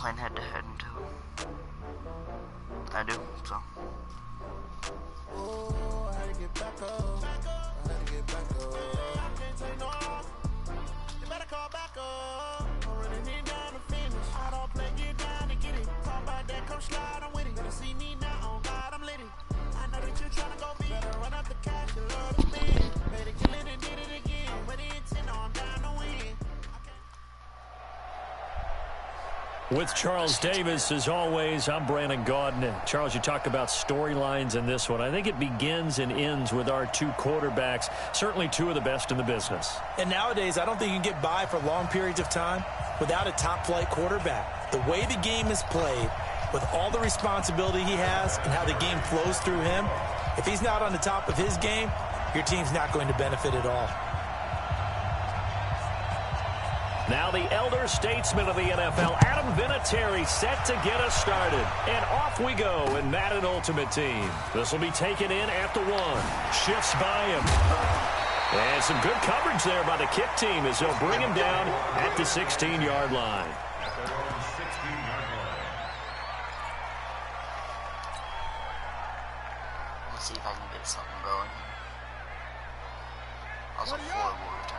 playing head-to-head until I do, so. Oh, I had to get back up. I had to get back up. I can't take no off. You better call back up. I'm running in down the finish. I don't play, get down to get it. Talk about that, come slide, I'm with it. Better see me now, on God, I'm lit it. I know that you're trying to go big. Better run up the cash, you love to spin. Better kill it and did it again. With the intent, I'm down to win. With Charles Davis, as always, I'm Brandon Gaudin. Charles, you talk about storylines in this one. I think it begins and ends with our two quarterbacks, certainly two of the best in the business. And nowadays, I don't think you can get by for long periods of time without a top-flight quarterback. The way the game is played, with all the responsibility he has and how the game flows through him, if he's not on the top of his game, your team's not going to benefit at all. Now the elder statesman of the NFL, Adam Vinatieri, set to get us started. And off we go in Madden Ultimate Team. This will be taken in at the 1. Shifts by him. And some good coverage there by the kick team as they'll bring him down at the 16-yard line. Let's see if I can get something going here. Also, horrible return.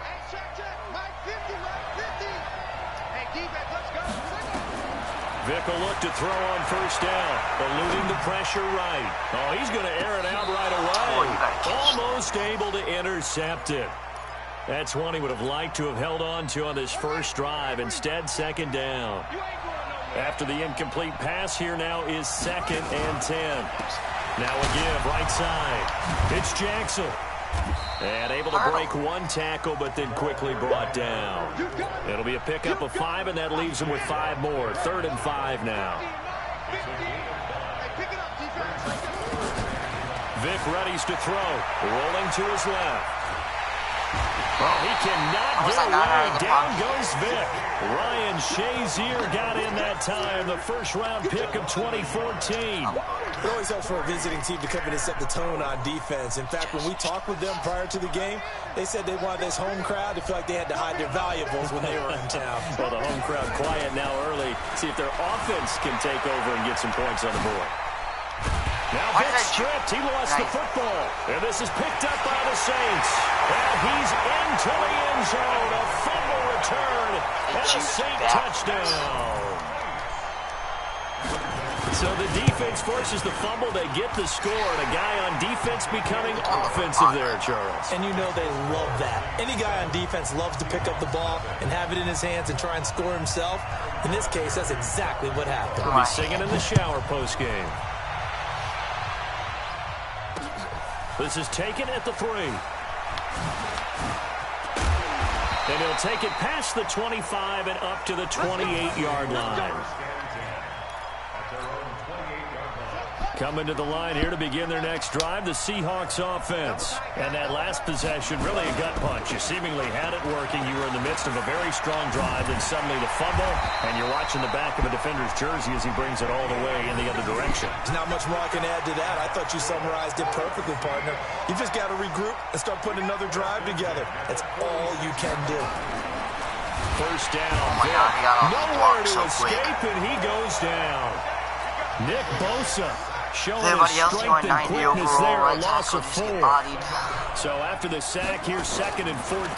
Vic will look to throw on first down, eluding the pressure right. Oh, he's going to air it out right away. Almost able to intercept it. That's one he would have liked to have held on to on this first drive. Instead, second down. After the incomplete pass, here now is 2nd and 10. Now a give right side. It's Jackson. And able to break one tackle, but then quickly brought down. It'll be a pickup of 5, and that leaves him with 5 more. 3rd and 5 now. Vic readies to throw. Rolling to his left. Well, he cannot get away. Down goes Vic. Ryan Shazier got in that time. The first-round pick of 2014. It always helps for a visiting team to come in and set the tone on defense. In fact, when we talked with them prior to the game, they said they wanted this home crowd to feel like they had to hide their valuables when they were in town. Well, the home crowd quiet now early. See if their offense can take over and get some points on the board. Now Vic stripped. He lost the football. And this is picked up by the Saints. And he's into the end zone. A fumble return and a Saint touchdown. So the defense forces the fumble. They get the score. And a guy on defense becoming offensive there, Charles. And you know they love that. Any guy on defense loves to pick up the ball and have it in his hands and try and score himself. In this case, that's exactly what happened. He'll be singing in the shower post-game. This is taken at the 3. And he'll take it past the 25 and up to the 28-yard line. Coming to the line here to begin their next drive, the Seahawks offense. And that last possession, really a gut punch. You seemingly had it working. You were in the midst of a very strong drive, and suddenly the fumble, and you're watching the back of a defender's jersey as he brings it all the way in the other direction. There's not much more I can add to that. I thought you summarized it perfectly, partner. You just got to regroup and start putting another drive together. That's all you can do. First down. Oh my God, he got off the block so quick. And he goes down. Nick Bosa showing everybody his else strength and quickness there, a right loss of 4. bodied. So after the sack, here's 2nd and 14.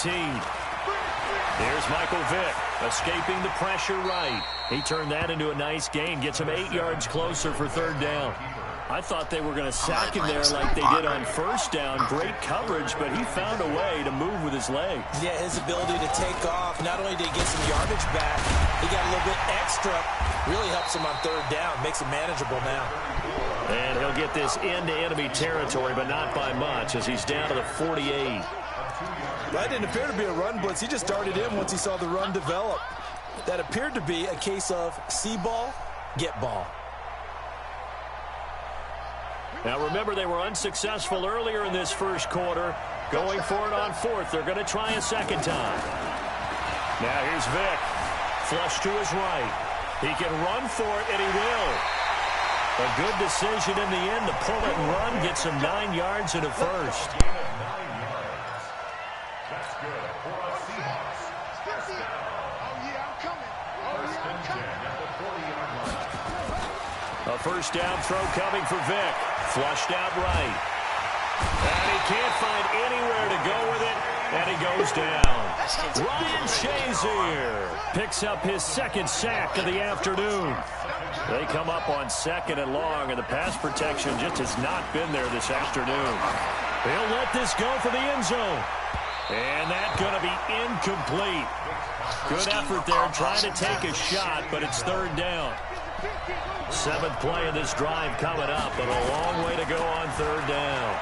There's Michael Vick escaping the pressure right. He turned that into a nice gain, gets him 8 yards closer for 3rd down. I thought they were going to sack him there like they did on first down. Great coverage, but he found a way to move with his legs. Yeah, his ability to take off. Not only did he get some yardage back, he got a little bit extra. Really helps him on 3rd down. Makes it manageable now. And he'll get this into enemy territory, but not by much, as he's down to the 48. That didn't appear to be a run blitz. He just darted in once he saw the run develop. That appeared to be a case of see ball, get ball. Now remember, they were unsuccessful earlier in this first quarter. Going for it on 4th. They're going to try a second time. Now here's Vic. Flush to his right. He can run for it, and he will. A good decision in the end to pull it and run. Gets him 9 yards and a first. That's good for the Seahawks. First down. Oh, yeah, I'm coming. Oh, yeah, I'm coming. A first down throw coming for Vick. Flushed out right. And he can't find anywhere to go with it. And he goes down. Ryan Shazier picks up his second sack of the afternoon. They come up on 2nd and long, and the pass protection just has not been there this afternoon. He'll let this go for the end zone. And that's going to be incomplete. Good effort there trying to take a shot, but it's 3rd down. 7th play of this drive coming up, but a long way to go on 3rd down.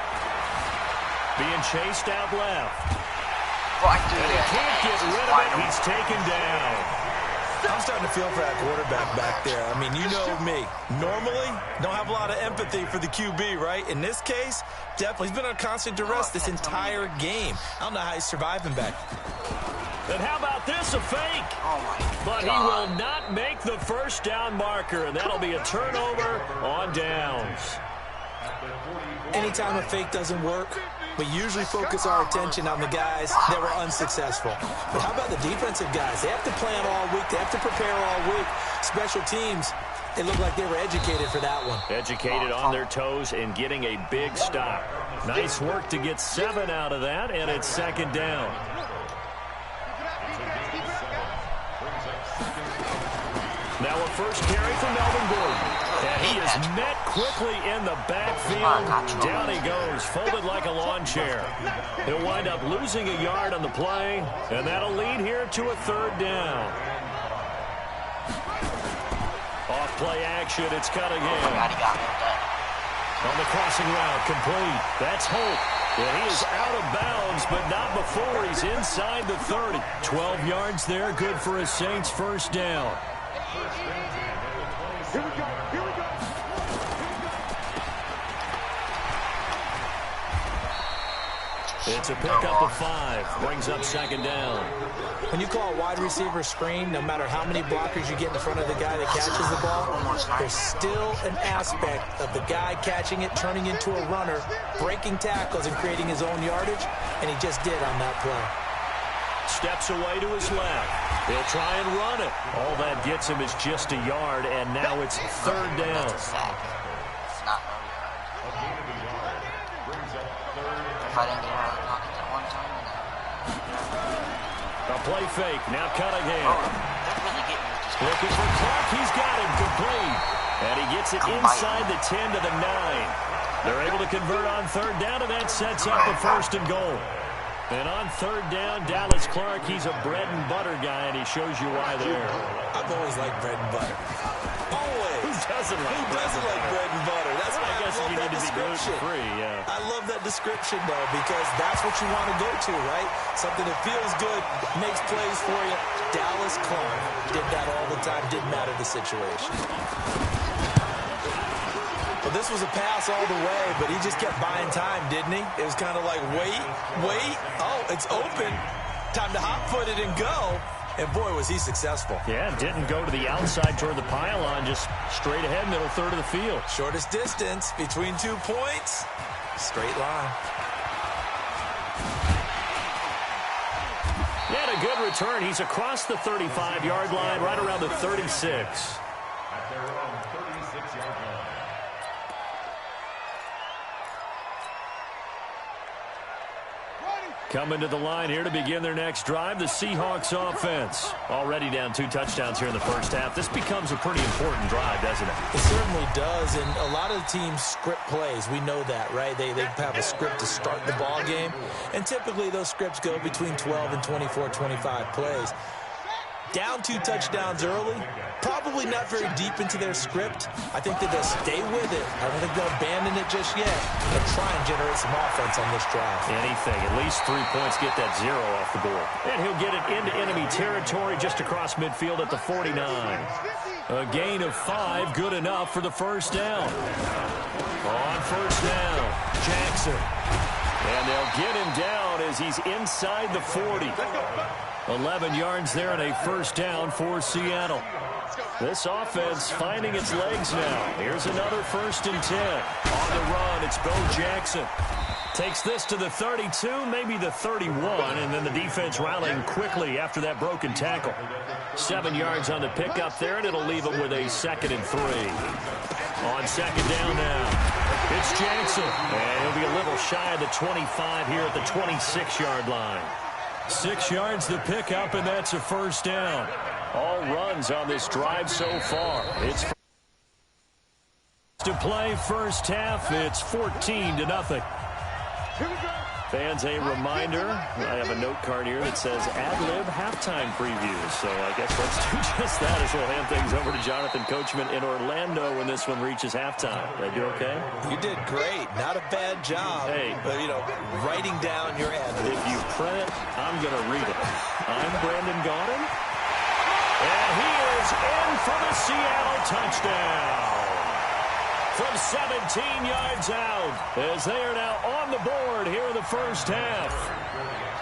Being chased out left. And he can't get rid of it. He's taken down. I'm starting to feel for that quarterback back there. I mean, you know me. Normally, don't have a lot of empathy for the QB, right? In this case, definitely. He's been on constant duress this entire game. I don't know how he's surviving back. And how about this, a fake? But he will not make the first down marker, and that'll be a turnover on downs. Anytime a fake doesn't work, we usually focus our attention on the guys that were unsuccessful. But how about the defensive guys? They have to plan all week. They have to prepare all week. Special teams, they look like they were educated for that one. Educated on their toes and getting a big stop. Nice work to get 7 out of that, and it's 2nd down. Now a first carry for Melvin Gordon. And he is met quickly in the backfield. Down he goes, folded like a lawn chair. He'll wind up losing a yard on the play, and that'll lead here to a 3rd down. Off play action, it's Cunningham. On the crossing route, complete. That's Holt. And he is out of bounds, but not before he's inside the 30. 12 yards there, good for a Saints first down. Here we go. It's a pickup of 5. Brings up 2nd down. When you call a wide receiver screen, no matter how many blockers you get in front of the guy that catches the ball, there's still an aspect of the guy catching it, turning into a runner, breaking tackles and creating his own yardage, and he just did on that play. Steps away to his left. He'll try and run it. All that gets him is just a yard, and now it's 3rd down. It's not no yard. If I didn't get out of the pocket that one time, A play fake. Now Cunningham. they're really getting me just Looking for Clark. He's got him complete. And he gets it inside the 10 to the 9. They're able to convert on 3rd down, and that sets up a 1st and goal. And on 3rd down, Dallas Clark, he's a bread and butter guy, and he shows you why there. I've always liked bread and butter. Always. Who doesn't like bread and butter? That's why I guess you need to be gluten-free, yeah. I love that description, though, because that's what you want to go to, right? Something that feels good, makes plays for you. Dallas Clark did that all the time. Didn't matter the situation. Well, this was a pass all the way, but he just kept buying time, didn't he? It was kind of like, wait. Oh, it's open. Time to hot-foot it and go. And, boy, was he successful. Yeah, didn't go to the outside toward the pylon, just straight ahead, middle 3rd of the field. Shortest distance between 2 points. Straight line. He had a good return. He's across the 35-yard line, right around the 36. At their own 36-yard line. Coming to the line here to begin their next drive, the Seahawks offense. Already down 2 touchdowns here in the first half. This becomes a pretty important drive, doesn't it? It certainly does, and a lot of the teams script plays. We know that, right? They have a script to start the ball game, and typically those scripts go between 12 and 24, 25 plays. Down 2 touchdowns early, probably not very deep into their script. I think that they'll stay with it. I don't think they'll abandon it just yet. They'll try and generate some offense on this drive. Anything, at least 3 points, get that 0 off the board. And he'll get it into enemy territory just across midfield at the 49. A gain of 5, good enough for the first down. On first down, Jackson. And they'll get him down as he's inside the 40. 11 yards there and a first down for Seattle. This offense finding its legs now. Here's another 1st and 10. On the run, it's Bo Jackson. Takes this to the 32, maybe the 31, and then the defense rallying quickly after that broken tackle. 7 yards on the pickup there, and it'll leave them with a 2nd and 3. On 2nd down now, it's Jackson, and he'll be a little shy of the 25 here at the 26-yard line. 6 yards the pickup, and that's a 1st down. All runs on this drive so far. It's to play first half. It's 14-0. Fans, a reminder, I have a note card here that says ad-lib halftime previews. So I guess let's do just that as we'll hand things over to Jonathan Coachman in Orlando when this one reaches halftime. Did I do okay? You did great. Not a bad job. Hey. But, writing down your ad-lib. If you print it, I'm going to read it. I'm Brandon Gaudin. And he is in for the Seattle touchdown. From 17 yards out, as they are now on the board here in the first half.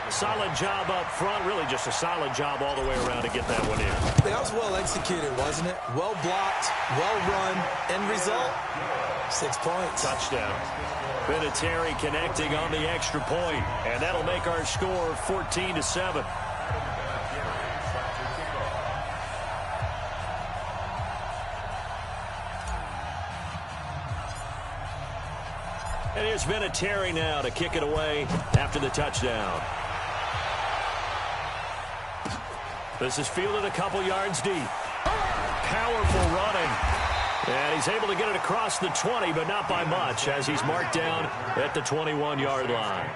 Solid job up front, really just a solid job all the way around to get that one in. That was well executed, wasn't it? Well blocked, well run, end result, 6 points. Touchdown. Vinatieri connecting on the extra point, and that'll make our score 14-7. And here's Vinatieri now to kick it away after the touchdown. This is fielded a couple yards deep. Powerful running. And he's able to get it across the 20, but not by much, as he's marked down at the 21-yard line.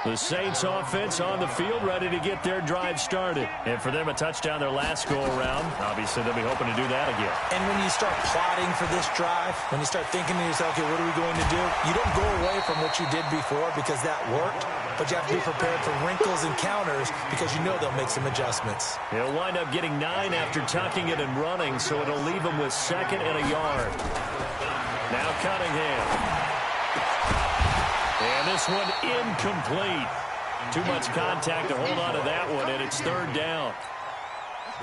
The Saints offense on the field, ready to get their drive started. And for them, a touchdown their last go-around. Obviously, they'll be hoping to do that again. And when you start plotting for this drive, when you start thinking to yourself, okay, what are we going to do? You don't go away from what you did before because that worked, but you have to be prepared for wrinkles and counters because you know they'll make some adjustments. He'll wind up getting 9 after tucking it and running, so it'll leave him with 2nd and a yard. Now Cunningham. And this one incomplete. Too much contact to hold on to that one, and it's 3rd down.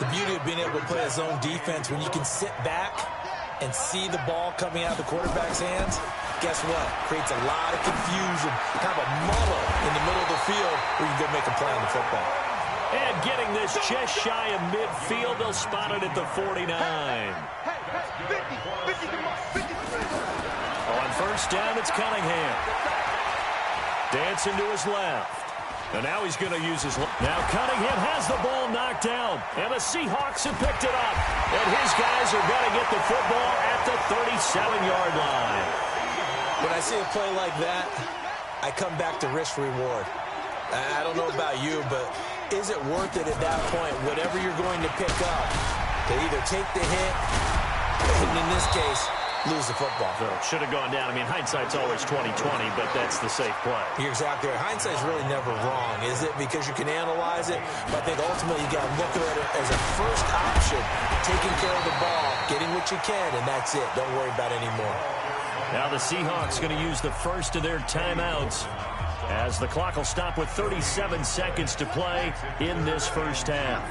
The beauty of being able to play a zone defense, when you can sit back and see the ball coming out of the quarterback's hands, guess what? Creates a lot of confusion, kind of a muddle in the middle of the field where you can go make a play on the football. And getting this just shy of midfield, they'll spot it at the 49. On 1st down, it's Cunningham. Dancing to his left. And now he's going to use his left. Now Cunningham has the ball knocked down. And the Seahawks have picked it up. And his guys are going to get the football at the 37-yard line. When I see a play like that, I come back to risk-reward. I don't know about you, but is it worth it at that point, whatever you're going to pick up, to either take the hit, and in this case, lose the football? So should have gone down. I mean, hindsight's always 20/20, but that's the safe play. You're exactly right. Hindsight's really never wrong, is it? Because you can analyze it, but I think ultimately you got to look at it as a first option, taking care of the ball, getting what you can, and that's it. Don't worry about it anymore. Now the Seahawks going to use the first of their timeouts as the clock will stop with 37 seconds to play in this first half.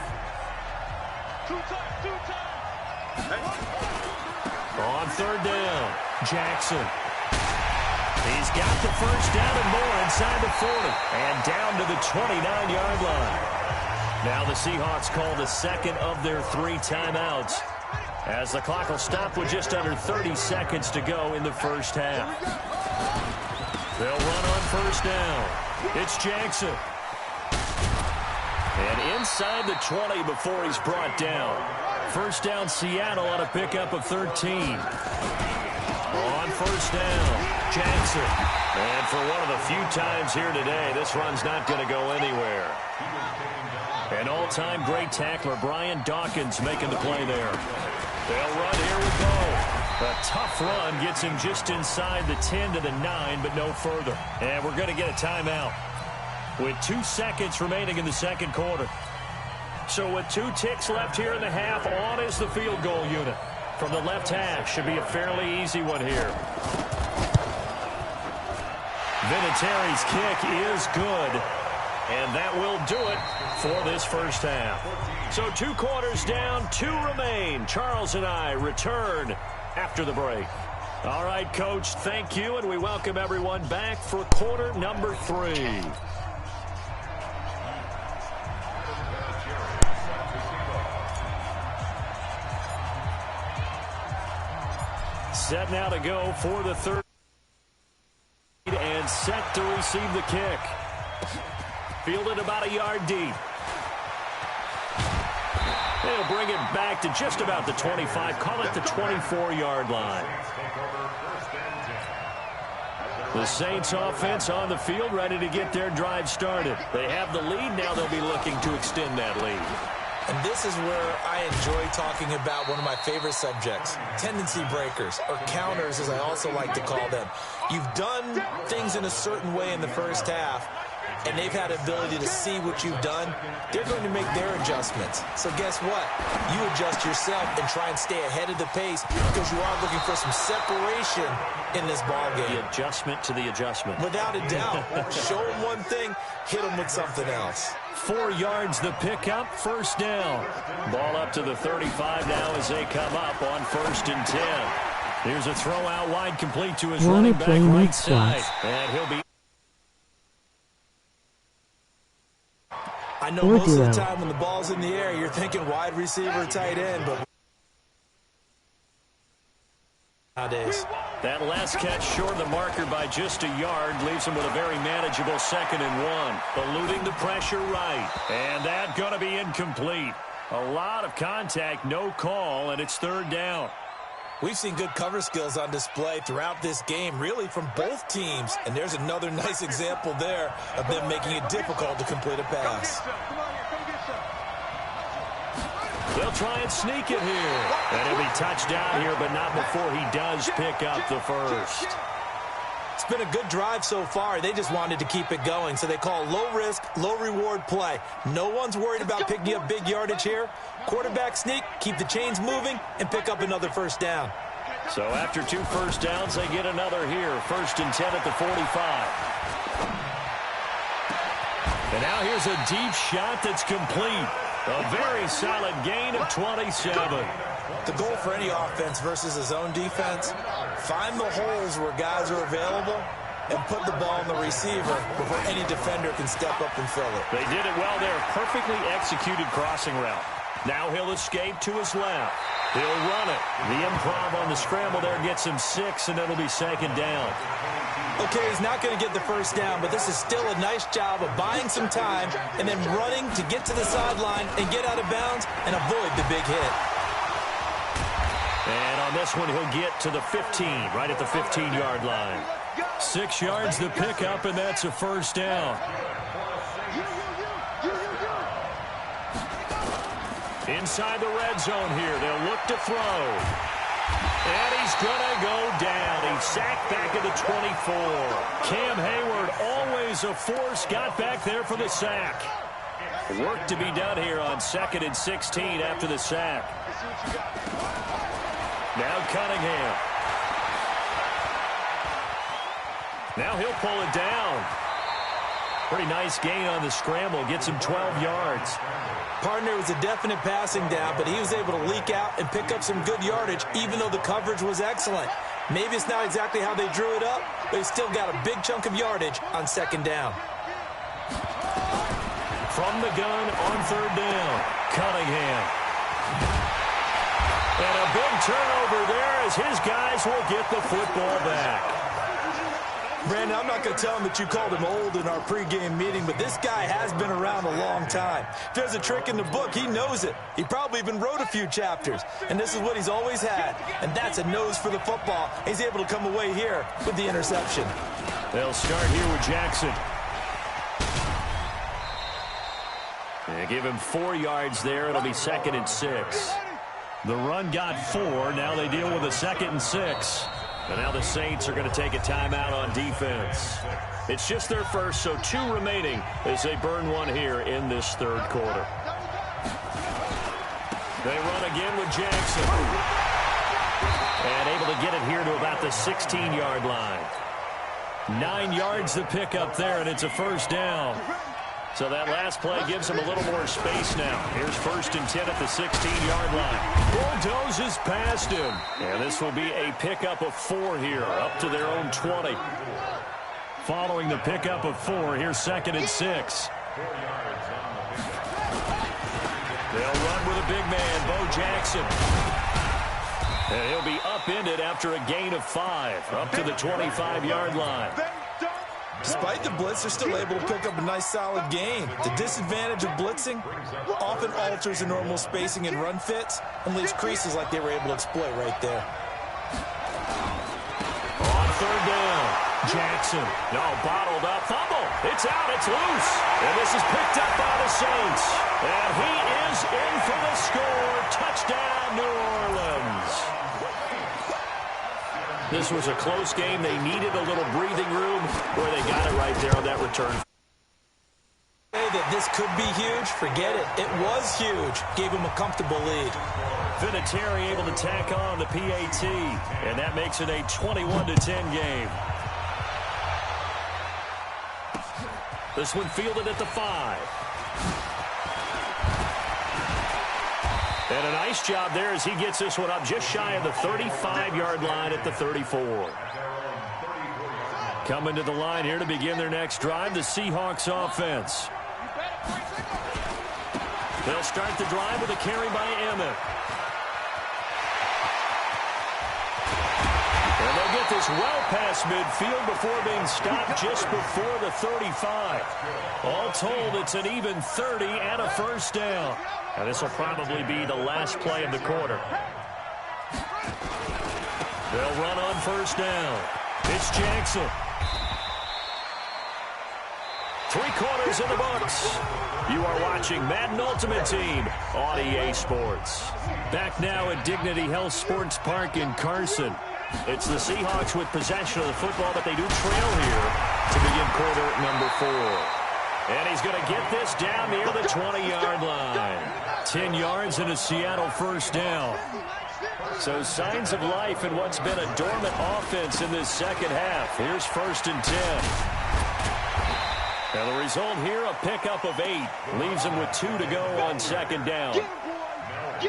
On 3rd down, Jackson. He's got the first down and more inside the 40 and down to the 29-yard line. Now the Seahawks call the 2nd of their 3 timeouts as the clock will stop with just under 30 seconds to go in the first half. They'll run on 1st down. It's Jackson. And inside the 20 before he's brought down. 1st down, Seattle on a pickup of 13. On 1st down, Jackson. And for one of the few times here today, this run's not going to go anywhere. An all-time great tackler, Brian Dawkins, making the play there. They'll run, here we go. A tough run gets him just inside the 10 to the 9, but no further. And we're going to get a timeout with 2 seconds remaining in the 2nd quarter. So with 2 ticks left here in the half, on is the field goal unit. From the left hash, should be a fairly easy one here. Vinatieri's kick is good. And that will do it for this first half. So 2 quarters down, 2 remain. Charles and I return after the break. All right, Coach, thank you, and we welcome everyone back for quarter number 3. Set now to go for the third and set to receive the kick. Fielded about a yard deep. They'll bring it back to just about the 25, call it the 24-yard line. The Saints offense on the field, ready to get their drive started. They have the lead. Now they'll be looking to extend that lead. And this is where I enjoy talking about one of my favorite subjects, tendency breakers, or counters as I also like to call them. You've done things in a certain way in the first half, and they've had the ability to see what you've done. They're going to make their adjustments. So guess what? You adjust yourself and try and stay ahead of the pace because you are looking for some separation in this ball game. The adjustment to the adjustment. Without a doubt. Show them one thing, hit them with something else. 4 yards the pickup, first down. Ball up to the 35 now as they come up on 1st and 10. Here's a throw out wide, complete to his running back right side. And he'll be... I know most of the time when the ball's in the air, you're thinking wide receiver, tight end, but nowadays. That last catch short of the marker by just a yard leaves him with a very manageable 2nd and 1. Eluding the pressure right. And that's going to be incomplete. A lot of contact, no call, and it's 3rd down. We've seen good cover skills on display throughout this game, really from both teams. And there's another nice example there of them making it difficult to complete a pass. They'll try and sneak it here. And he'll be touched down here, but not before he does pick up the first. It's been a good drive so far. They just wanted to keep it going, so they call low-risk, low-reward play. No one's worried about picking up big yardage here. Quarterback sneak, keep the chains moving, and pick up another first down. So after 2 first downs, they get another here. 1st and 10 at the 45. And now here's a deep shot that's complete. A very solid gain of 27. The goal for any offense versus a zone defense, find the holes where guys are available and put the ball in the receiver before any defender can step up and fill it. They did it well there. Perfectly executed crossing route. Now he'll escape to his left. He'll run it. The improv on the scramble there gets him 6, and it'll be 2nd down. Okay, he's not going to get the first down, but this is still a nice job of buying some time and then running to get to the sideline and get out of bounds and avoid the big hit. And on this one, he'll get to the 15, right at the 15-yard line. 6 yards the pickup, and that's a first down. Inside the red zone here, they'll look to throw. And he's going to go down. He's sacked back at the 24. Cam Hayward, always a force, got back there for the sack. Work to be done here on 2nd and 16 after the sack. Now Cunningham. Now he'll pull it down. Pretty nice gain on the scramble. Gets him 12 yards. Partner was a definite passing down, but he was able to leak out and pick up some good yardage, even though the coverage was excellent. Maybe it's not exactly how they drew it up, but he still got a big chunk of yardage on 2nd down. From the gun on 3rd down, Cunningham. And a big turnover there as his guys will get the football back. Brandon, I'm not going to tell him that you called him old in our pregame meeting, but this guy has been around a long time. If there's a trick in the book, he knows it. He probably even wrote a few chapters, and this is what he's always had, and that's a nose for the football. He's able to come away here with the interception. They'll start here with Jackson. They give him 4 yards there. It'll be 2nd and 6. The run got 4. Now they deal with a 2nd and 6. And now the Saints are going to take a timeout on defense. It's just their first, so 2 remaining as they burn 1 here in this 3rd quarter. They run again with Jackson. And able to get it here to about the 16-yard line. 9 yards the pickup there, and it's a first down. So that last play gives them a little more space now. Here's 1st and 10 at the 16-yard line. Bulldozes past him. And this will be a pickup of 4 here, up to their own 20. Following the pickup of 4, here's 2nd and 6. They'll run with a big man, Bo Jackson. And he'll be upended after a gain of 5, up to the 25-yard line. Despite the blitz, they're still able to pick up a nice, solid gain. The disadvantage of blitzing often alters the normal spacing and run fits and leaves creases like they were able to exploit right there. On 3rd down, Jackson. No, bottled up. Fumble. It's out. It's loose. And this is picked up by the Saints. And he is in for the score. Touchdown, New Orleans. This was a close game. They needed a little breathing room where they got it right there on that return. That this could be huge, forget it. It was huge. Gave him a comfortable lead. Vinatieri able to tack on the PAT, and that makes it a 21-10 game. This one fielded at the 5. And a nice job there as he gets this one up just shy of the 35-yard line at the 34. Coming to the line here to begin their next drive, the Seahawks offense. They'll start the drive with a carry by Emmett. And they'll get this well past midfield before being stopped just before the 35. All told, it's an even 30 and a 1st down. And this will probably be the last play of the quarter. They'll run on 1st down. It's Jackson. 3 quarters in the books. You are watching Madden Ultimate Team on EA Sports. Back now at Dignity Health Sports Park in Carson. It's the Seahawks with possession of the football, but they do trail here to begin quarter number 4. And he's going to get this down near the 20-yard line. 10 yards and a Seattle 1st down. So signs of life in what's been a dormant offense in this second half. Here's 1st and 10. And the result here, a pickup of 8. Leaves him with 2 to go on 2nd down.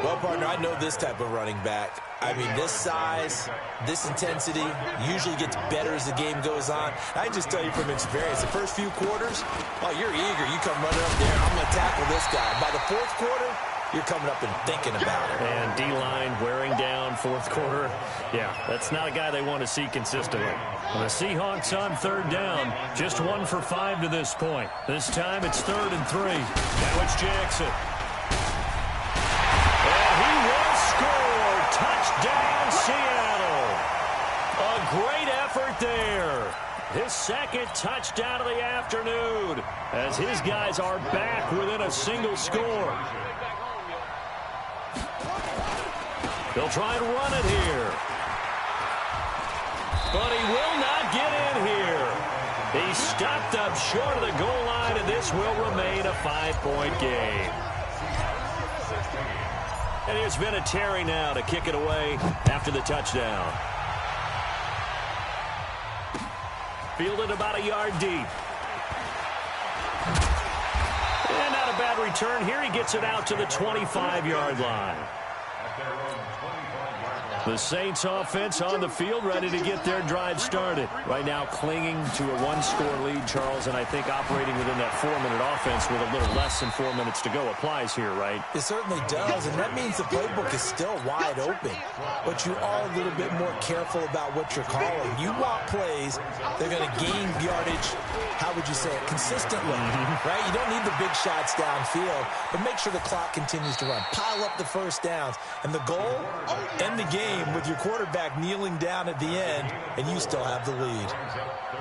Well, partner, I know this type of running back. I mean, this size, this intensity usually gets better as the game goes on. I just tell you from experience, the first few quarters, oh, you're eager. You come running up there, I'm going to tackle this guy. By the 4th quarter, you're coming up and thinking about it. And D-line wearing down 4th quarter. Yeah, that's not a guy they want to see consistently. And the Seahawks on 3rd down, just 1 for 5 to this point. This time it's 3rd and 3. Now it's Jackson. And he will score. Touchdown, Seattle. A great effort there. His 2nd touchdown of the afternoon as his guys are back within a single score. They'll try and run it here. But he will not get in here. He stopped up short of the goal line, and this will remain a 5-point game. And here's Vinatieri now to kick it away after the touchdown. Fielded about a yard deep. And not a bad return here. He gets it out to the 25-yard line. The Saints offense on the field, ready to get their drive started. Right now clinging to a 1-score lead, Charles, and I think operating within that 4-minute offense with a little less than 4 minutes to go applies here, right? It certainly does, and that means the playbook is still wide open. But you are a little bit more careful about what you're calling. You want plays, they're going to gain yardage, how would you say it, consistently, right? You don't need the big shots downfield, but make sure the clock continues to run. Pile up the 1st downs, and the goal, end the game with your quarterback kneeling down at the end, and you still have the lead.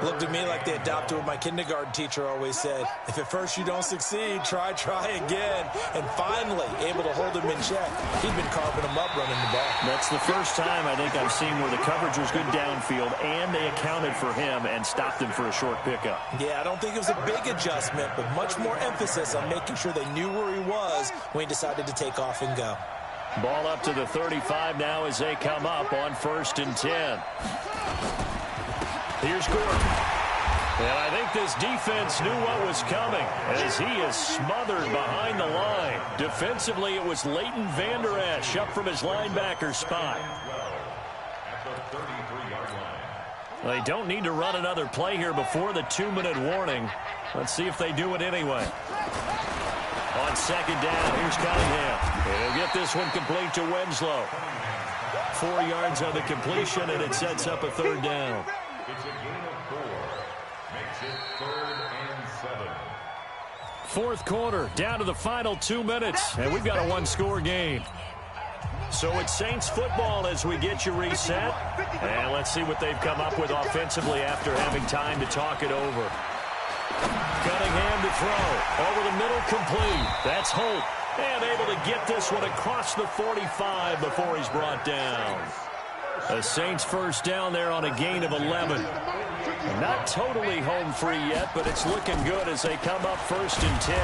Looked at me like they adopted what my kindergarten teacher always said. If at first you don't succeed, try again. And finally, able to hold him in check. He'd been carving him up running the ball. That's the first time I think I've seen where the coverage was good downfield, and they accounted for him and stopped him for a short pickup. Yeah, I don't think it was a big adjustment, but much more emphasis on making sure they knew where he was when he decided to take off and go. Ball up to the 35 now as they come up on 1st and 10. Here's Gordon. And I think this defense knew what was coming as he is smothered behind the line. Defensively, it was Leighton Vander Esch up from his linebacker spot. They don't need to run another play here before the 2-minute warning. Let's see if they do it anyway. On second down, here's Cunningham. And he'll get this one complete to Winslow. 4 yards on the completion, and it sets up a third down. It's a gain of 4. Makes it 3rd and 7. Fourth quarter, down to the final 2 minutes, and we've got a one-score game. So it's Saints football as we get you reset. And let's see what they've come up with offensively after having time to talk it over. Cunningham to throw. Over the middle, complete. That's Holt. And able to get this one across the 45 before he's brought down. The Saints first down there on a gain of 11. Not totally home free yet, but it's looking good as they come up 1st and 10.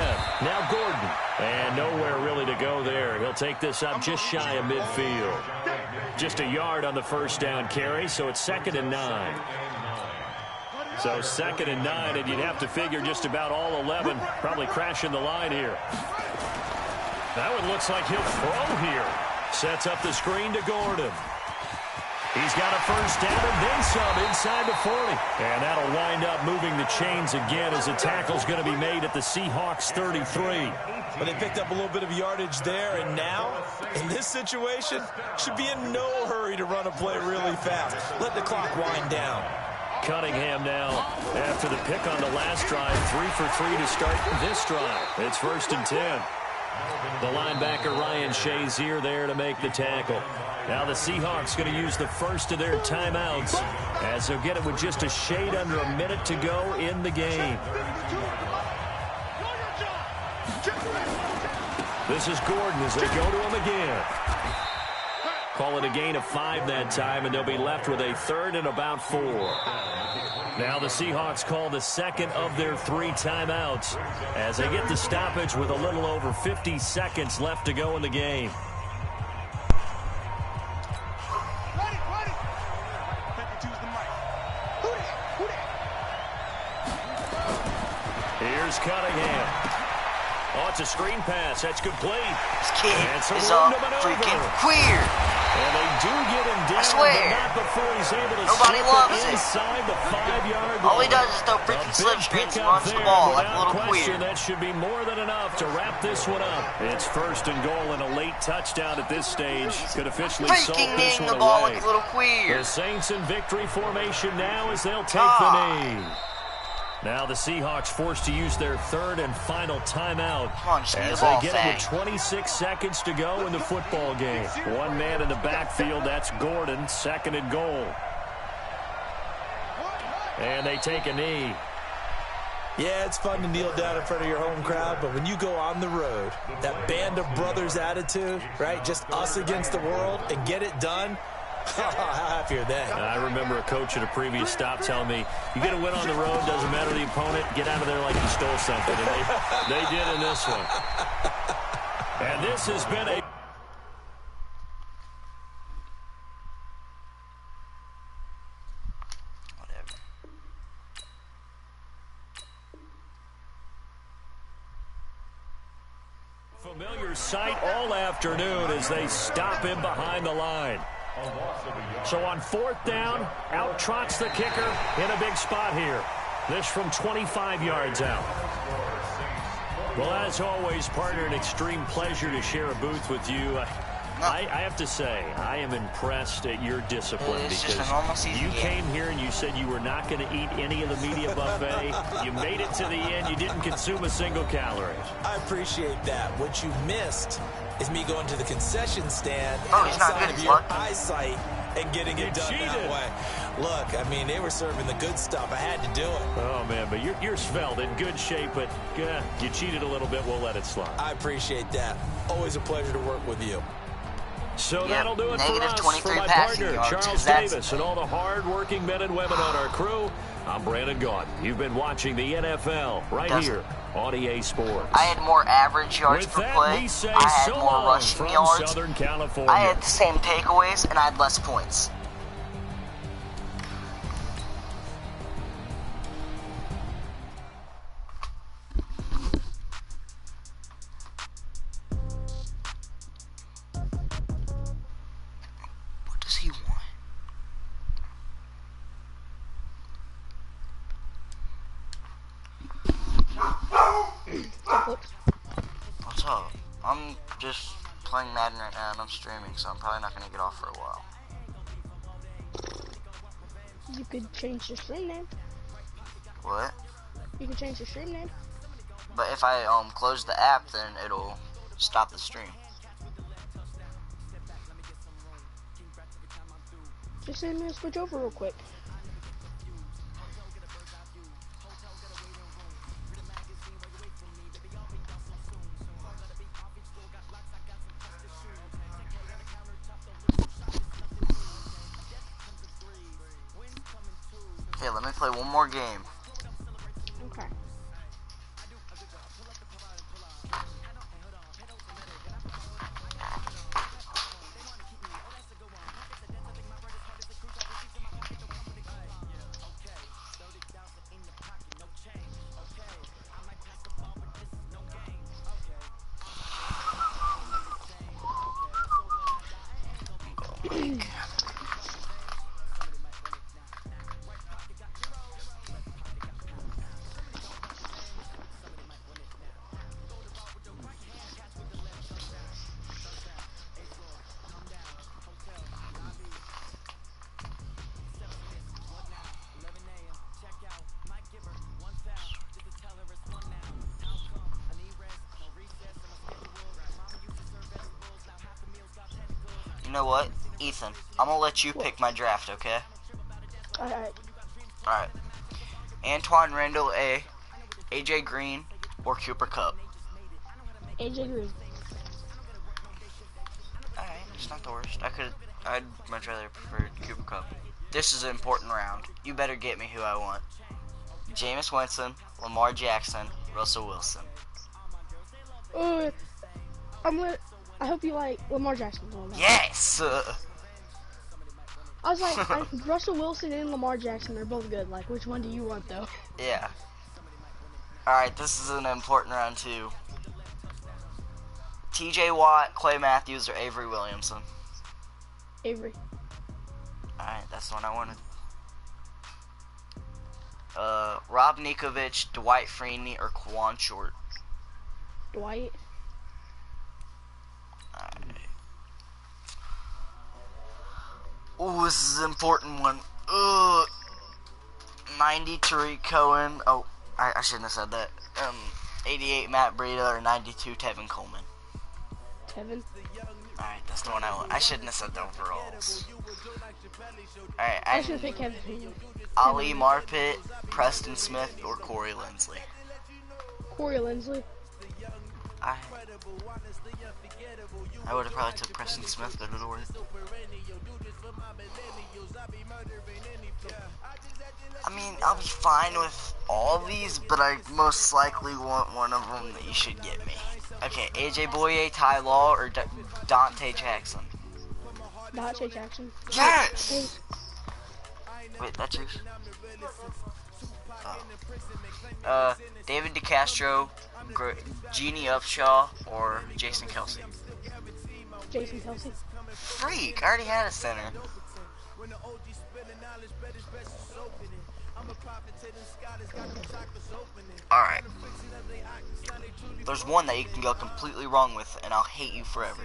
Now Gordon. And nowhere really to go there. He'll take this up just shy of midfield. Just a yard on the first down carry, so it's 2nd and 9. So 2nd and 9, and you'd have to figure just about all 11 probably crashing the line here. That one looks like he'll throw here. Sets up the screen to Gordon. He's got a first down and then some inside the 40. And that'll wind up moving the chains again as the tackle's going to be made at the Seahawks 33. But they picked up a little bit of yardage there, and now, in this situation, should be in no hurry to run a play really fast. Let the clock wind down. Cunningham now, after the pick on the last drive, 3 for 3 to start this drive. It's 1st and 10. The linebacker Ryan Shazier there to make the tackle. Now the Seahawks going to use the first of their timeouts as they'll get it with just a shade under a minute to go in the game. This is Gordon as they go to him again. Call it a gain of 5 that time, and they'll be left with a 3rd and about 4. Now the Seahawks call the second of their 3 timeouts as they get the stoppage with a little over 50 seconds left to go in the game. Here's Cunningham. Oh, it's a screen pass. That's complete. This kid is freaking queer. And they do get him down, I swear. but not before he's able to Nobody slip loves it it. inside the 5-yard line. All he does is throw freaking slip screens and runs the ball like a little queer. That should be more than enough to wrap this one up. It's 1st and goal and a late touchdown at this stage. Could officially salt Freaking this kneeing one the ball away. like a little queer. The Saints in victory formation now as they'll take the knee. Now the Seahawks forced to use their 3rd and final timeout as they get it with 26 seconds to go in the football game. One man in the backfield, that's Gordon, 2nd and goal. And they take a knee. Yeah, it's fun to kneel down in front of your home crowd, but when you go on the road, that band of brothers attitude, right, just us against the world, and get it done, how happy are they? I remember a coach at a previous stop telling me, you get a win on the road, doesn't matter the opponent, get out of there like you stole something. And they did in this one. And this has been a... familiar sight all afternoon as they stop him behind the line. So on 4th down, out trots the kicker in a big spot here. This from 25 yards out. Well, as always, partner, an extreme pleasure to share a booth with you. I have to say, I am impressed at your discipline because you came here and you said you were not going to eat any of the media buffet. You made it to the end. You didn't consume a single calorie. I appreciate that. What you missed is me going to the concession stand outside of your eyesight and getting it done that way. Look, I mean, they were serving the good stuff. I had to do it. Oh, man, but you're svelte, in good shape, but you cheated a little bit. We'll let it slide. I appreciate that. Always a pleasure to work with you. So that'll do it for us, for my partner, Charles Davis, and all the hard-working men and women on our crew. I'm Brandon Gaudin. You've been watching the NFL right here on EA Sports. I had more average yards per play. I had more rushing yards. Southern California. I had the same takeaways, and I had less points. Flips. What's up? I'm just playing Madden right now and I'm streaming, so I'm probably not gonna get off for a while. You could change your stream name. What? You could change your stream name. But if I close the app, then it'll stop the stream. Just send me a switch over real quick. Okay, let me play one more game. Okay. You know what, Ethan? I'm gonna let you pick my draft, okay? Alright. Alright. Antoine Randall A, AJ Green, or Cooper Kupp? AJ Green. Alright, it's not the worst. I'd much rather prefer Cooper Kupp. This is an important round. You better get me who I want. Jameis Winston, Lamar Jackson, Russell Wilson. I hope you like Lamar Jackson. Yes! I was like, Russell Wilson and Lamar Jackson are both good. Like, which one do you want, though? Yeah. Alright, this is an important round, too. TJ Watt, Clay Matthews, or Avery Williamson? Avery. Alright, that's the one I wanted. Rob Nikovic, Dwight Freeney, or Quan Short? Dwight. Alright. Oh, this is an important one. 93 Cohen. Oh, I shouldn't have said that. 88 Matt Breida, or 92 Tevin Coleman? Tevin. Alright, that's the one I want. I shouldn't have said the overalls. Alright, I should have picked Kevin. Ali Marpet, Preston Smith, or Corey Lindsley? Corey Lindsley. I would have probably took Preston Smith, but it'll work. I mean, I'll be fine with all these, but I most likely want one of them that you should get me. Okay, AJ Boye, Ty Law, or Dante Jackson? Dante Jackson. Yes! Wait, that's yours? Oh. David DeCastro, Jeannie Upshaw, or Jason Kelsey? Jason Kelsey. Freak, I already had a center. Alright. There's one that you can go completely wrong with, and I'll hate you forever.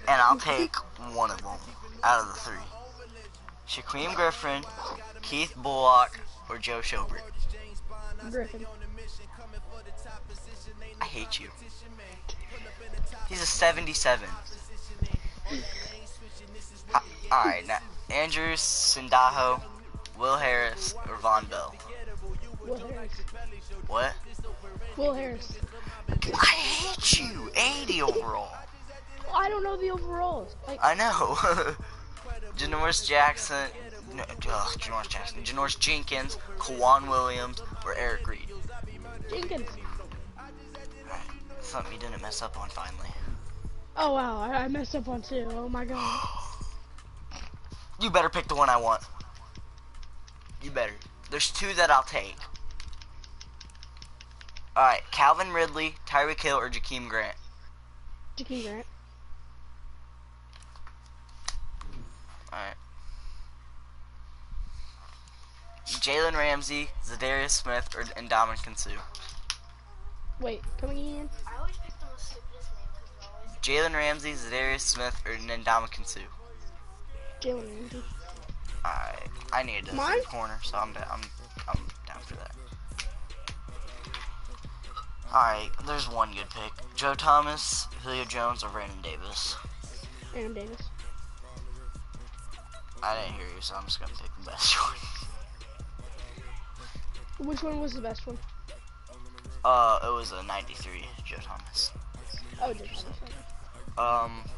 And I'll take one of them out of the three. Shaquem Griffin, Keith Bullock, or Joe Schobert? Griffin. I hate you. He's a 77. Alright, now Andrew Sandaho, Will Harris, or Von Bell? Will Harris. What? Will Harris. I hate you. 80 overall. Well, I don't know the overalls. Like, I know. Janoris Jackson. No, Janoris Jackson. Janoris Jenkins, Kawan Williams, or Eric Reed? Jenkins. Alright, something you didn't mess up on finally. Oh wow, I messed up on two. Oh my god. You better pick the one I want. You better. There's two that I'll take. Alright, Calvin Ridley, Tyreek Hill, or Jakeem Grant? Jakeem Grant. Alright. Jalen Ramsey, Zadarius Smith, or Ndamukong Suh. Wait, come again? I always pick the most stupidest name because always. Jalen Ramsey, Zadarius Smith, or Ndamukong Suh. Jalen Ramsey. Alright, I need a Mine? third corner, so I'm down for that. Alright, there's one good pick. Joe Thomas, Julio Jones, or Brandon Davis. Aaron Davis. I didn't hear you, so I'm just gonna pick the best one. Which one was the best one? It was a 93, Joe Thomas. Oh, Joe Thomas.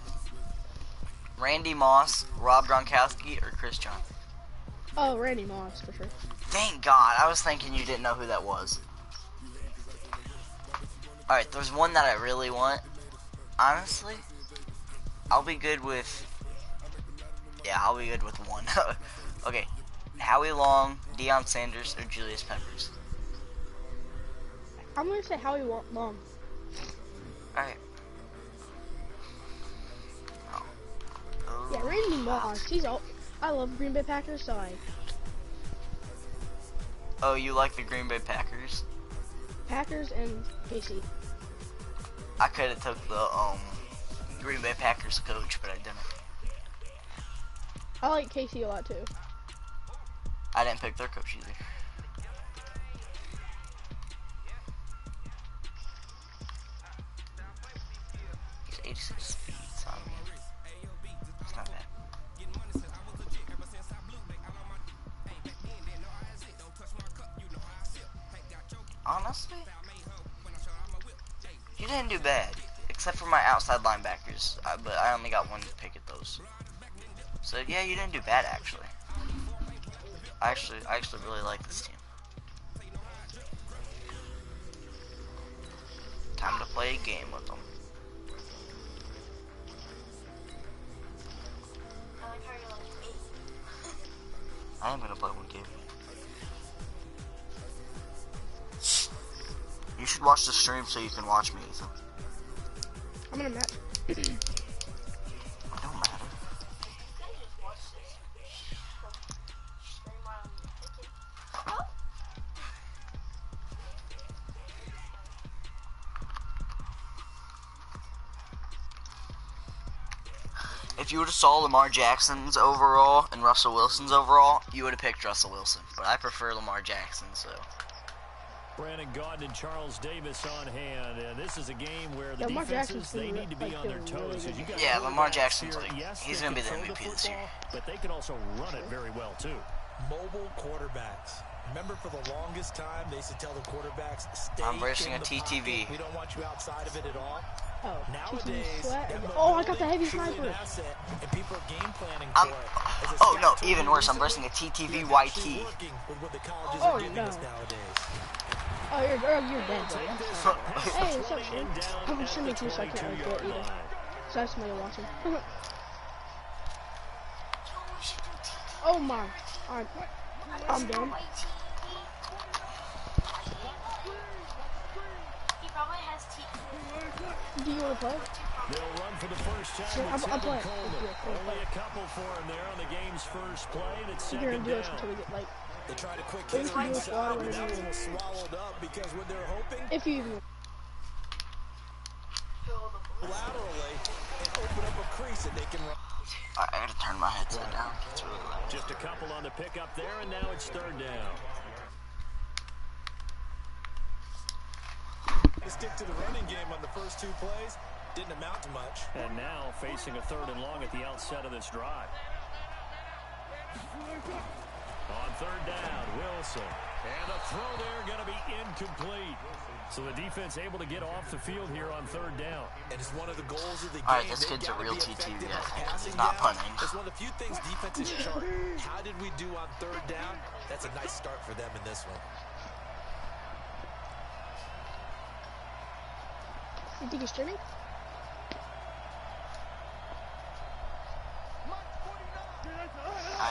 Randy Moss, Rob Gronkowski, or Chris Johnson. Oh, Randy Moss for sure. Thank God, I was thinking you didn't know who that was. Alright, there's one that I really want. Honestly, I'll be good with... Yeah, I'll be good with one. Okay, Howie Long, Deion Sanders, or Julius Peppers. I'm gonna say Howie Long. Alright. Yeah, Randy Moss. He's all. I love Green Bay Packers, so Oh, you like the Green Bay Packers? Packers and KC. I could have took the Green Bay Packers coach, but I didn't. I like KC a lot too. I didn't pick their coach either. He's 86 speed, so I mean, it's not bad. Honestly, you didn't do bad, except for my outside linebackers. But I only got one pick at those. So yeah, you didn't do bad actually. I actually really like this team. Time to play a game with them. I like how you're like me. I am gonna play one game. You should watch the stream so you can watch me, Ethan. I'm gonna match. It don't matter. I just watched this. Stream on ticket. Oh. If you would have saw Lamar Jackson's overall and Russell Wilson's overall, you would have picked Russell Wilson. But I prefer Lamar Jackson, so. Brandon Gaudin and Charles Davis on hand, and this is a game where the Lamar defenses, Jackson's they really, need to be like, on their doing really toes. good. You got Yeah, Lamar quarterbacks Jackson's here. like, Yes, he's they gonna be the control MVP this year. football, but they can also run it very well too. Mobile quarterbacks. Remember, for the longest time, they used to tell the quarterbacks, stay I'm versing in a the TTV. pocket. We don't want you outside of it at all. Oh, Nowadays, sweat. that Oh, I got the mobility heavy truly an sniper. asset, and people are game planning I'm, for it. As a oh scout no, told even me worse, I'm recently, versing a TTV you're YT. actually working with what the colleges Oh, are giving us no. nowadays. Oh, you're dead, bro. I'm sorry. Hey, what's up, Shane? I'm streaming too, so I can't record either. So I have somebody watching. Oh my. Alright. I'm done. He probably has teeth. Do you want to play? They'll run for the first time Yeah, with I'll Tevin play. Coleman. Only a couple for him there on the game's first play, and it's You're gonna second do this down. until we get like. They tried a quick If hit you do a inside, squad, but that whatever one you was swallowed up because what they're hoping, If you even. laterally, and open up a crease that they can run. I gotta turn my headset down. It's really loud. Just a couple on the pickup there, and now it's third down. To stick to the running game on the first two plays didn't amount to much. And now facing a third and long at the outset of this drive. On third down, Wilson. And a throw there going to be incomplete. So the defense able to get off the field here on third down. And it's one of the goals of the game. Alright, this They've kid's a gotta real be TTV, effective I at think. passing He's not down. punting. It's one of the few things defenses chart. How did we do on third down? That's a nice start for them in this one. You think he's streaming?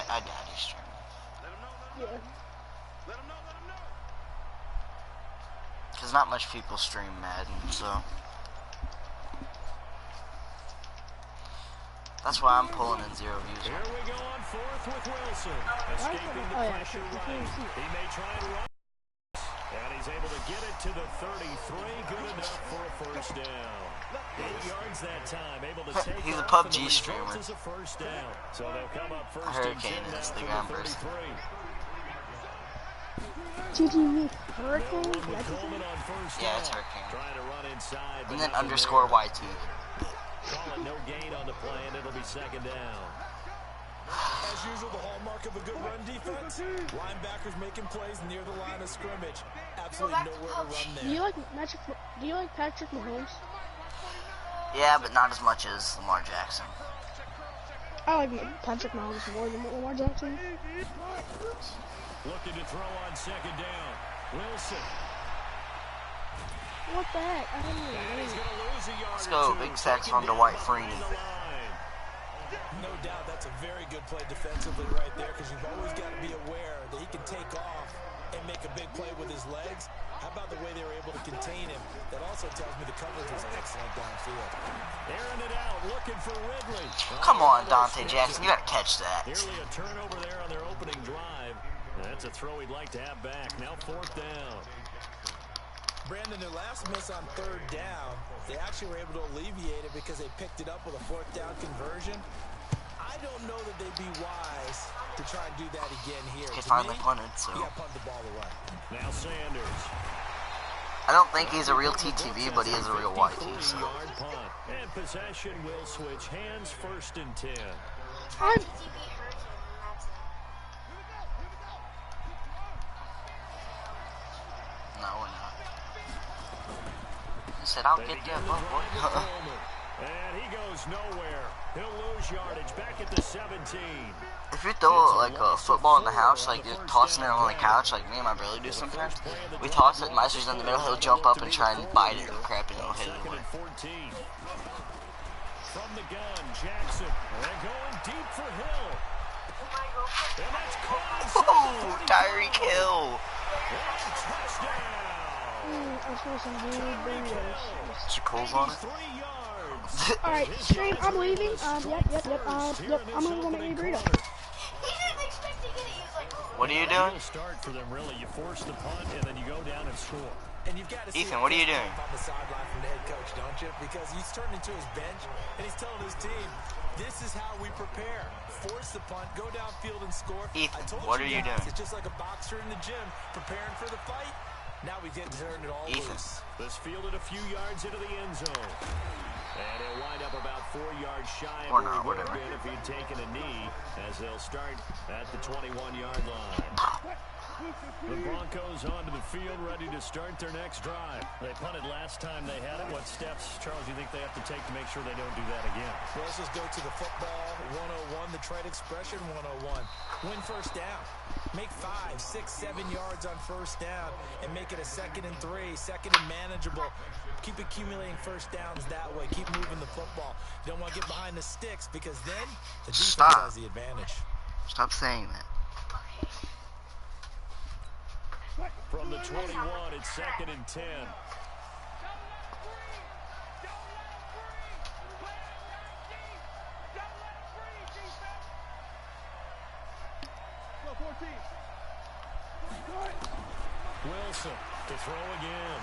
I doubt he's streaming. Yeah. Because not much people stream Madden, so. That's why I'm pulling in 0 views. Here we go on fourth with Wilson. Escaping the pressure right. He may try and run. And he's able to get it to the 33. Good enough for a first down. 8 yards that time. Able to take He's a off, PUBG streamer. is a first down. So they'll come up first Hurricane and 10 is the now ground from the person. 33. TTV Hurricane? They'll run with Coleman on first Yeah, it's down. Hurricane. Trying to run inside. And but then nothing underscore there. YT. Call it no gain on the play, and it'll be second down. As usual, the hallmark of a good run defense. Linebackers making plays near the line of scrimmage. Absolutely nowhere to run Do there. you like Patrick Mahomes? Yeah, but not as much as Lamar Jackson. I like Patrick Mahomes more than Lamar Jackson. Looking to throw on second down. Wilson. What the heck? I didn't even And he's know. going to lose a yard Let's or go. two. Big sacks Taken from the down White behind Freeney. the line. No doubt that's a very good play defensively right there because you've always got to be aware that he can take off and make a big play with his legs. How about the way they were able to contain him? That also tells me the coverage was excellent downfield. Airing it out, looking for Ridley. Come on, Dante Jackson. You gotta catch that. Nearly a turnover there on their opening drive. That's a throw he'd like to have back. Now fourth down. Brandon, their last miss on third down, they actually were able to alleviate it because they picked it up with a fourth down conversion. I don't know that they'd be wise to try and do that again here. He To finally me, punted, so. you got to punt the ball away. Now Sanders. I don't think he's a real TTV, but he is a real YT, so. 53-yard punt. And possession will switch hands, first and 10. I'm No, we're not. He said, I'll get you a bump, boy. And he goes nowhere. He'll lose yardage back at the 17. If you throw like a football in the house, like you're tossing it on the couch, like me and my brother do sometimes, we toss it, Meister's in the middle, he'll jump up and try and bite it or crap it, and he'll hit it away. 14. From the gun, Jackson. They're going deep for Hill. And that's caught. Oh, Tyreek Hill. Touchdown. I'm supposed to do burritos. Is your coals on it? 3 yards. Alright, stream, I'm leaving. Yep. I'm gonna go make me a burrito. He didn't expect to get it. He was like, What are you doing? Real start for them, really. You force the punt, and then you go down and score. And you've got to see Ethan, what are you doing? on the sideline from the head coach, don't you? Because he's turned into his bench, and he's telling his team, this is how we prepare. Force the punt, go downfield and score. Ethan, I told what are you guys, doing? It's just like a boxer in the gym, preparing for the fight. Now we get to turn it all Ethan. loose. This fielded a few yards into the end zone. And he'll wind up about 4 yards shy of Or where not, he would have whatever. been if he'd taken a knee, as they'll start at the 21-yard line. The Broncos onto the field, ready to start their next drive. They punted last time they had it. What steps, Charles, do you think they have to take to make sure they don't do that again? Well, let's just go to the football 101, the trade expression 101. Win first down. Make 5, 6, 7 yards on first down and make it a 2nd and 3, 2nd and manageable. Keep accumulating first downs that way. Keep moving the football. You don't want to get behind the sticks because then the defense Stop. has the advantage. Stop saying that. From the 21, it's 2nd and 10. Wilson to throw again.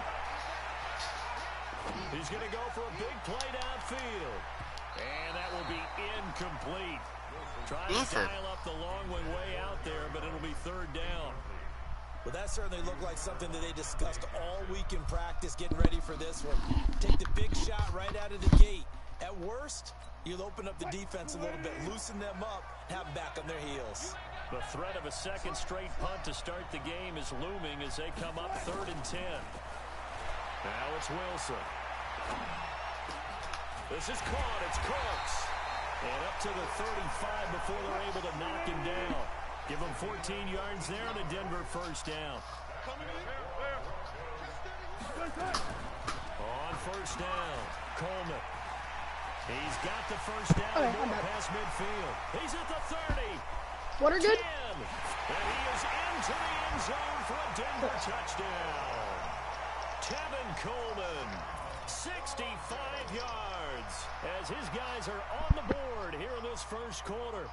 He's going to go for a big play downfield. And that will be incomplete. Trying to Ethan. dial up the long one way out there, but it'll be 3rd down. Well, that certainly looked like something that they discussed all week in practice, getting ready for this one. Take the big shot right out of the gate. At worst, you'll open up the defense a little bit, loosen them up, have them back on their heels. The threat of a second straight punt to start the game is looming as they come up 3rd and 10. Now it's Wilson. This is caught. It's Cooks. And up to the 35 before they're able to knock him down. Give him 14 yards there and a Denver first down. On first down, Coleman. He's got the first down Okay, going I'm back. past midfield. He's at the 30. What are good? 10. And he is into the end zone for a Denver touchdown. Tevin Coleman 65 yards as his guys are on the board here in this first quarter.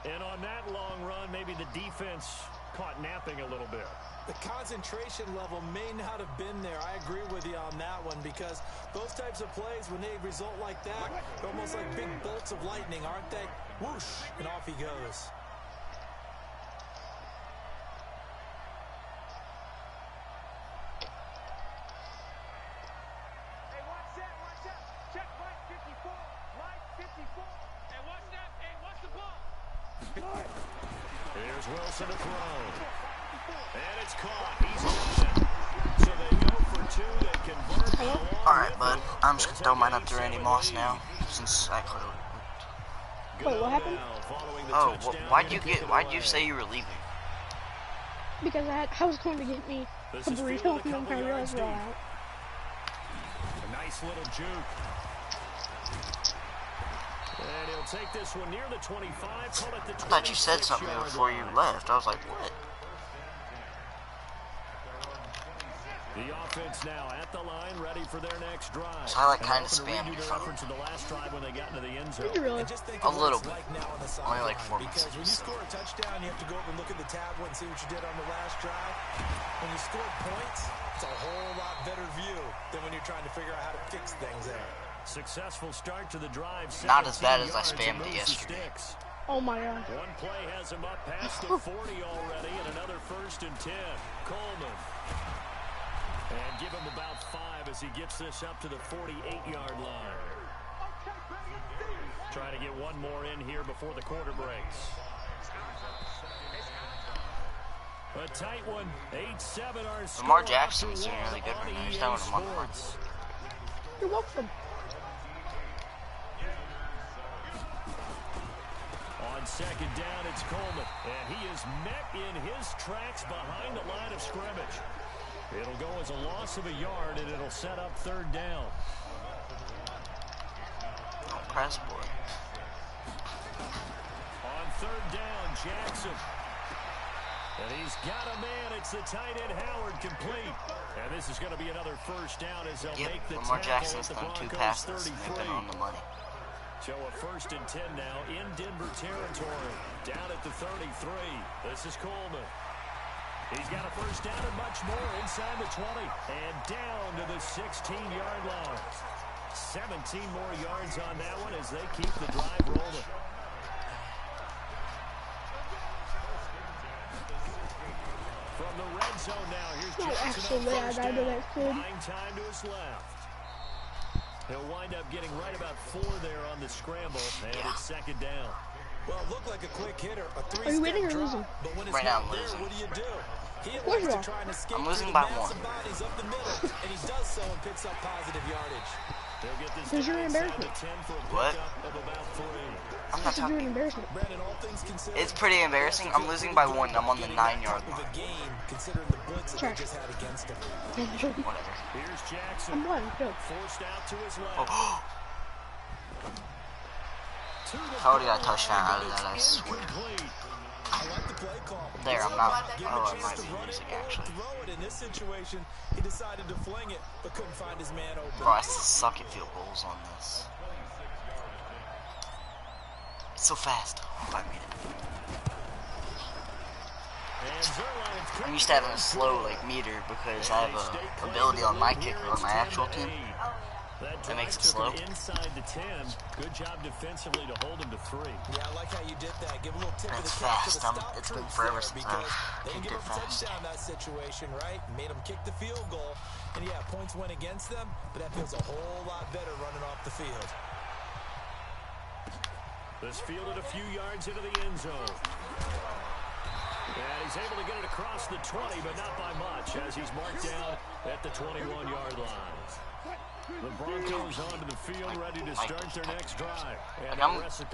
And on that long run, maybe the defense caught napping a little bit. The concentration level may not have been there. I agree with you on that one because those types of plays, when they result like that, they're almost like big bolts of lightning, aren't they? Whoosh, and off he goes. Hey, watch that, watch that. Check line 54, line 54. And watch that, hey, watch the ball. Here's Wilson to throw. And it's caught. He's got it. So they go for two. They convert. Alright, bud. I'm just gonna throw mine up to Randy Moss now, since I clearly. Wait, what happened? Oh, why'd you say you were leaving? Because I was going to get me a burrito and then I realized we're all out. A nice little juke. And he'll take this one near the 25. Call it the 26 I thought you said something before you left. I was like, what? The offense now at the line, ready for their next drive. So I like kind of spammed your phone. To the last drive when they got into the end zone. Did you really? A little bit. Only like 4 Because when you messages. score a touchdown, you have to go over and look at the tablet and see what you did on the last drive. When you score points, it's a whole lot better view than when you're trying to figure out how to fix things there. Successful start to the drive. Not as bad as I spammed it yesterday. Oh my god. One play has him up past the 40 already, and another 1st and 10. Coleman. And give him about 5 as he gets this up to the 48-yard line. Trying to get one more in here before the quarter breaks. A tight one. 8-7 our score. Lamar Jackson's doing really good right now. He's down with 1 point. You're welcome. On 2nd down, it's Coleman. And he is met in his tracks behind the line of scrimmage. It'll go as a loss of a yard, and it'll set up 3rd down. Don't press, boy. On 3rd down, Jackson. And he's got a man. It's the tight end, Howard, complete. And this is going to be another 1st down as they'll make the Lamar tackle Jackson's at the done 2 Broncos' passes, and 33. they've been on the money. So a 1st and 10 now in Denver territory. Down at the 33. This is Coleman. He's got a 1st down and much more inside the 20. And down to the 16-yard line. 17 more yards on that one as they keep the drive rolling. From the red zone now, here's No, Jackson actually, on 1st I know down. that kid. Buying time to his left. He'll wind up getting right about 4 there on the scramble, and it's 2nd down. Well, it looked like a quick hitter, a Are you winning or drop, losing? but when it's Right now, not I'm there, losing. what do? He Of course elects you to are. try and escape I'm losing through by the massive 1. bodies up the middle, and he does so and picks up positive yardage. They'll get this Because you're down an inside embarrassment. the 10 for a What? pickup of about 3. I'm not This is doing talking. embarrassment. Brandon, all things considered, It's pretty embarrassing. I'm losing by 1. I'm on the 9-yard with line. a game considering the blitz that Sure. they just had against him. Whatever. Here's Jackson. I'm one. Good. Forced out to his left. Oh, To the I already got a goal touchdown line, out of that, I it's swear. incomplete. I like the play call. there, I'm not. Give him Oh, a I chance might to be run losing, it or actually. throw it. In this situation, he decided to fling it, but couldn't find his man open. Bro, I suck at field goals on this. It's so fast. Oh, I made it. And Zerline's I'm used to having a slow meter because I have a ability on my kicker on my actual team. That makes it slow. Inside the 10. Good job defensively to hold him to 3. Yeah, I like how you did that. Give a little tip of the That's cap to fast. the stop It's been troops forever there since because I've they didn't kicked give it up a fast. touchdown in that situation, right? Made them kick the field goal. And yeah, points went against them, but that feels a whole lot better running off the field. This fielded a few yards into the end zone. And he's able to get it across the 20, but not by much, as he's marked down at the 21-yard line. The Broncos onto the field, ready to start their next drive. And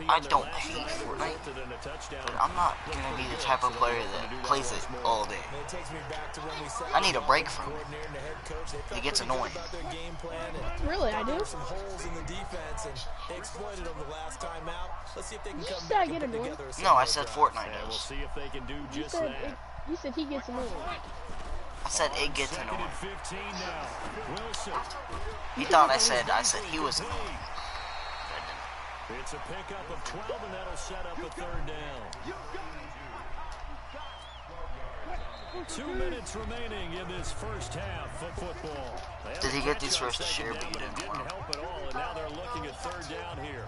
I don't hate Fortnite, but I'm not gonna be the type of player that plays it all day. And it takes me back to when we said I need a break from it. coordinator and the head coach. They felt It gets pretty good annoying. about their game plan, and Really, I do? there were some holes in the defense, and they exploited them the last time out. Let's see if they can come said back I and get put annoyed. together a No, I similar said drive. Fortnite And we'll does. see if they can do You just said that. you said he gets annoyed. I said it gets Second annoying. and 15 now. Wilson. He thought I said he was annoying. It's a pickup of 12, and that'll set up a third down. 2 minutes remaining in this first half of football. Did he get these first share beat in? Didn't help at all, and now they're looking at third down here.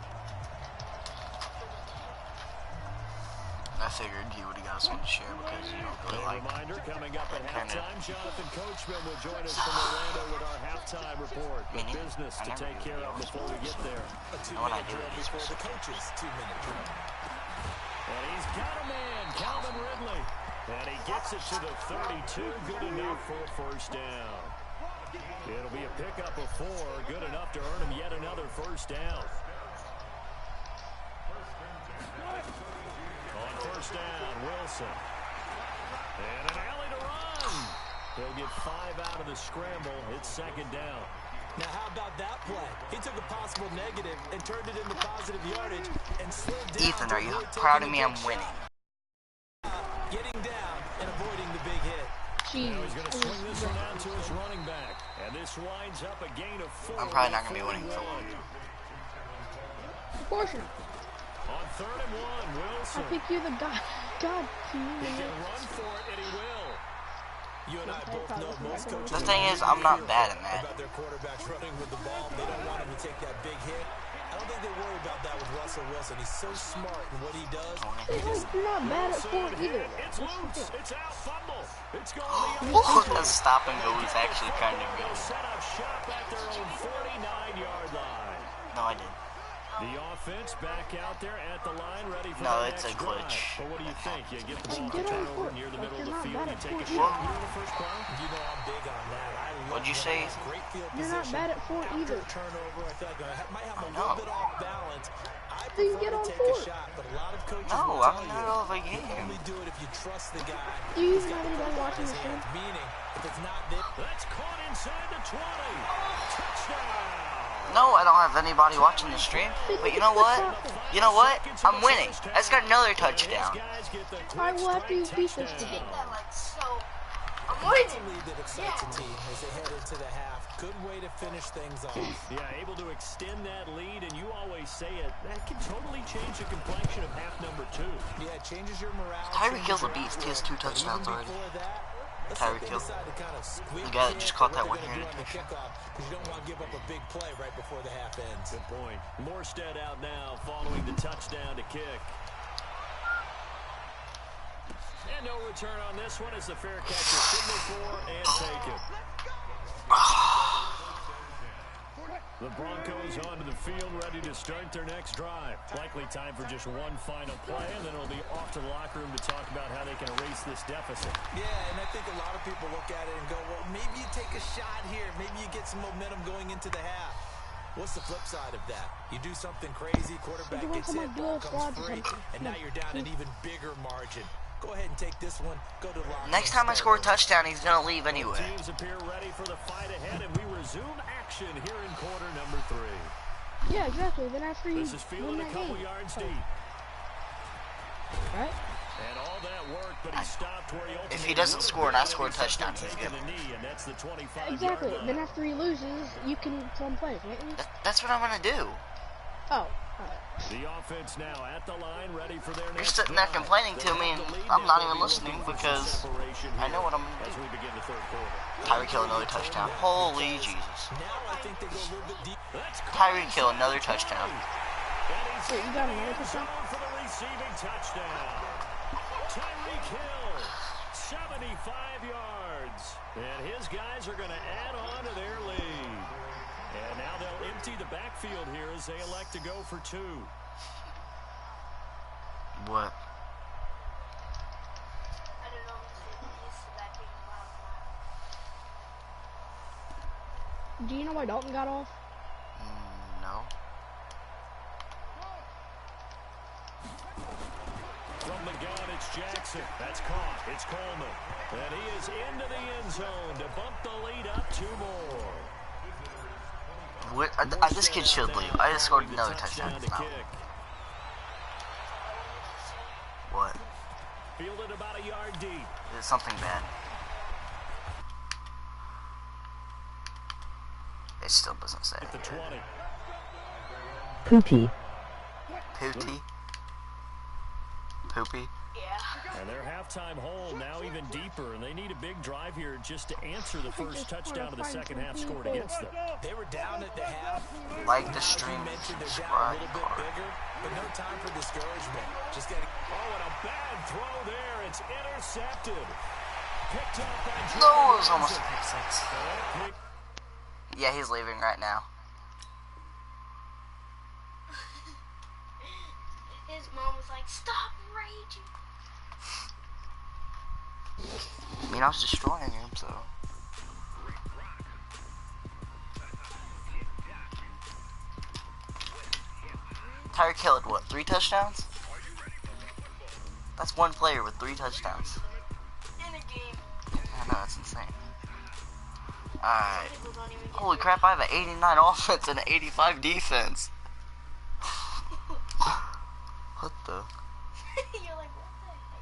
I figured he would have got us on the share because you don't really like Reminder coming up at kind of halftime. Jonathan Coachman will join us from Orlando with our halftime report. But business to take care of before we get there. A 2-minute drill before the coaches. 2-minute drill. And he's got a man, Calvin Ridley. And he gets it to the 32. Good enough for a first down. It'll be a pickup of 4. Good enough to earn him yet another first down. On first down, Wilson. And an alley to run. He'll get 5 out of the scramble. It's second down. Now, how about that play? He took a possible negative and turned it into positive yardage and slid down. Ethan, are you proud of me? I'm winning. Getting down and avoiding the big hit. Now he's going to swing this one down to his running back. And this winds up a gain of 4. I'm probably not going to be winning for long. Portion. On third and 1, Wilson. I think you're the God He can run for it, and he will. You and I both know most coaches. The thing is, I'm not bad at that. About their quarterbacks running with the ball. They don't want him to take that big hit. I don't think they worry about that with Russell Wilson. He's so smart in what he does. You're not bad at sport either. It's loose. It's out. Fumble. It's going Oh, that stop and go is actually kind of good. set up shop at their own 49-yard line. No, I didn't. The offense back out there at the line, ready for No, the it's next a glitch. drive. But what do you think? You get the ball Get to on turnover foot. near the Like, middle of you're the field. not You bad take a at shot foot here in the first play. You know I'm big on that. I love What'd you say? Great field You're not position. bad at four After either. a turnover, I feel like I might have a know. little bit off balance. I Then you prefer get to on take foot. a shot, but a lot of coaches No, will I'm tell not you all of a game. only do it if you trust the guy. Do you who's even got have the anybody ball in watching his the stream? hands. Meaning, if it's not there, That's caught inside the 20. Touchdown. No, I don't have anybody watching the stream. But you know what? You know what? I'm winning. I just got another touchdown. Alright, well, after you beat this today. That like so. I'm it's winning. a lead that excites a team as they head into the half. Good way to finish things off. Yeah, able to extend that lead, and you always say it, that can totally change the complexion of half number 2. Yeah, it changes your morale. Tyreek changes Hill's a your beast. He has 2 outlook. But even touchdowns already. before that, let's Tyreek say they Hill. decide to kind of squeak The guy that it just in caught what that they're gonna one-handed do on the kickoff, because you don't want to give up a big play right before the half ends. Good point. Morstead out now following the touchdown to kick. And no return on this one as the fair catcher signal for and taken. The Broncos onto the field, ready to start their next drive. Likely time for just one final play, and then it'll be off to the locker room to talk about how they can erase this deficit. Yeah, and I think a lot of people look at it and go, well, maybe you take a shot here. Maybe you get some momentum going into the half. What's the flip side of that? You do something crazy, quarterback You want gets some hit, dual ball comes squads or free, something? and now you're down an even bigger margin. Go ahead and take this one. Go to the locker Next room, time I start score a over. touchdown, he's going to leave anyway. Teams appear ready for the fight ahead, and we resume action here in quarter number 3. Yeah, exactly. Then after you This is win fielded a that couple game. yards deep. Right? And all that work, but he stopped where he ultimately If he doesn't would score have and I been, score a and he touchdown, simply he's taken good. the knee, and that's the 25-yard Exactly. line. Then after he loses, you can play plays, right? That's what I'm going to do. Oh, alright. The offense now at the line, ready for their You're next sitting there drive. complaining to They me, have and the lead I'm now. not They'll even be listening looking for because some separation I know here what I'm going to as do. we begin the third quarter. Tyreek Hill, another touchdown. Holy Jesus. Now I think they go a little bit deep. Let's Tyreek Hill, another touchdown. And he's Wait, you got in another the end touchdown? zone for the receiving touchdown. Tyreek Hill, 75 yards. And his guys are going to add on to their lead. And now they'll empty the backfield here as they elect to go for 2. What? I don't know if I'm used to that being loud. Do you know why Dalton got off? No. From the gun, it's Jackson. That's caught. It's Coleman. And he is into the end zone to bump the lead up 2 more. What? This kid should leave. I just scored another touchdown. To kick. What? Fielded about a yard deep. Is it something bad? It still doesn't say. At the 20. Poopy. Pooty. Poopy. Yeah. And their halftime hole now even deeper, and they need a big drive here just to answer the first touchdown of the second half scored against them. They were down at the half. Like the stream, You mentioned they're down a subscribe, little bit bigger, but no time for discouragement. Just got to. Oh, and a bad throw there. It's intercepted. Picked up by No, it was almost a pick six. Yeah, he's leaving right now. His mom was like, stop raging. I mean, I was destroying him, so. Tyreek Hill had what, 3 touchdowns? That's one player with 3 touchdowns. In a game. I know, that's insane. Alright. People don't even get Holy crap, I have an 89 offense and an 85 defense.